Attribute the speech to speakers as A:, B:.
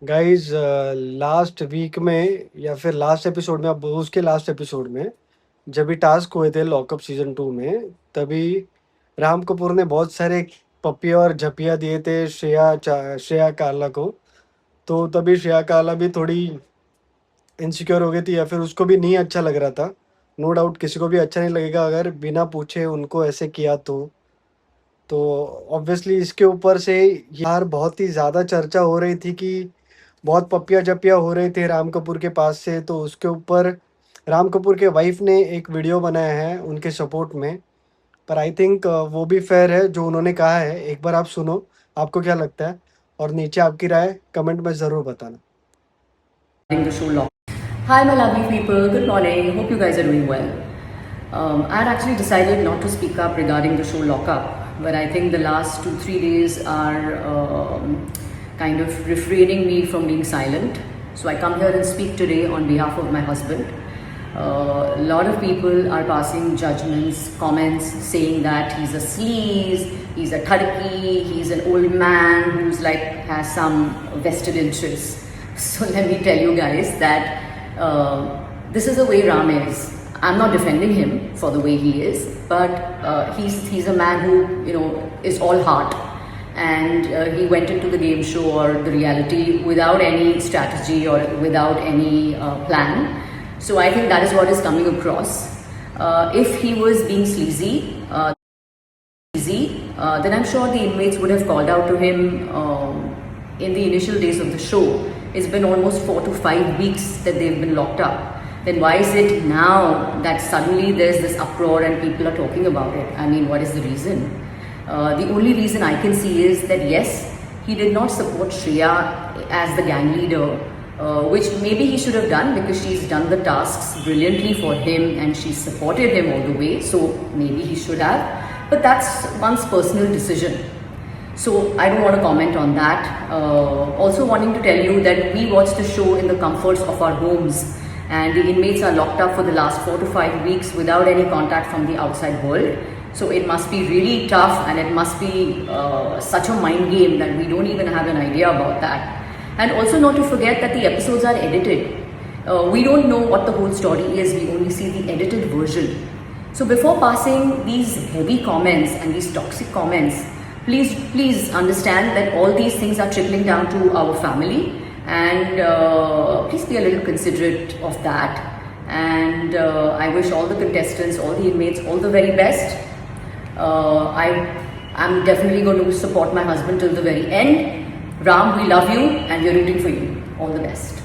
A: Guys, last week में या फिर लास्ट एपिसोड में, अब उसके लास्ट एपिसोड में जब भी टास्क हुए थे लॉकअप सीजन 2 में, तभी राम कपूर ने बहुत सारे पपिया और झपिया दिए थे श्रेया काला को। तो तभी श्रेया काला भी थोड़ी इनसिक्योर हो गई थी, या फिर उसको भी नहीं अच्छा लग रहा था। नो डाउट किसी को भी अच्छा नहीं लगेगा अगर बिना पूछे उनको ऐसे किया तो ऑब्वियसली इसके ऊपर से यार बहुत ही ज़्यादा चर्चा हो रही थी कि बहुत पपिया जपिया हो रहे थे राम कपूर के पास से। तो उसके ऊपर राम कपूर के वाइफ ने एक वीडियो बनाया है उनके सपोर्ट में। पर आई थिंक वो भी फेयर है जो उन्होंने कहा है। एक बार आप सुनो, आपको क्या लगता है, और नीचे आपकी राय कमेंट में ज़रूर बताना।
B: The show Lock. Hi, my lovely people. Good morning. Hope you guys are doing well. I had actually decided not to speak up regarding the show Lock Up, but I think the last 2-3 days are kind of refraining me from being silent. So I come here and speak today on behalf of my husband. A lot of people are passing judgments, comments saying that he's a sleaze, he's a turkey, he's an old man who's like has some vested interests. So let me tell you guys that this is the way Ram is. I'm not defending him for the way he is, but he's a man who is all heart, and he went into the game show or the reality without any strategy or without any plan. So I think that is what is coming across. If he was being sleazy, then I'm sure the inmates would have called out to him in the initial days of the show. It's been almost 4 to 5 weeks that they've been locked up. Then why is it now that suddenly there's this uproar and people are talking about it? I mean, what is the reason? The only reason I can see is that yes, he did not support Shreya as the gang leader, which maybe he should have done because she's done the tasks brilliantly for him and she supported him all the way. So maybe he should have. But that's one's personal decision. So I don't want to comment on that. Also wanting to tell you that we watch the show in the comforts of our homes, and the inmates are locked up for the last 4 to 5 weeks without any contact from the outside world. So it must be really tough, and it must be such a mind game that we don't even have an idea about that. And also not to forget that the episodes are edited. We don't know what the whole story is, we only see the edited version. So before passing these heavy comments and these toxic comments, please understand that all these things are trickling down to our family, and please be a little considerate of that. And I wish all the contestants, all the inmates, all the very best. I'm definitely going to support my husband till the very end. Ram, we love you and we're rooting for you. All the best.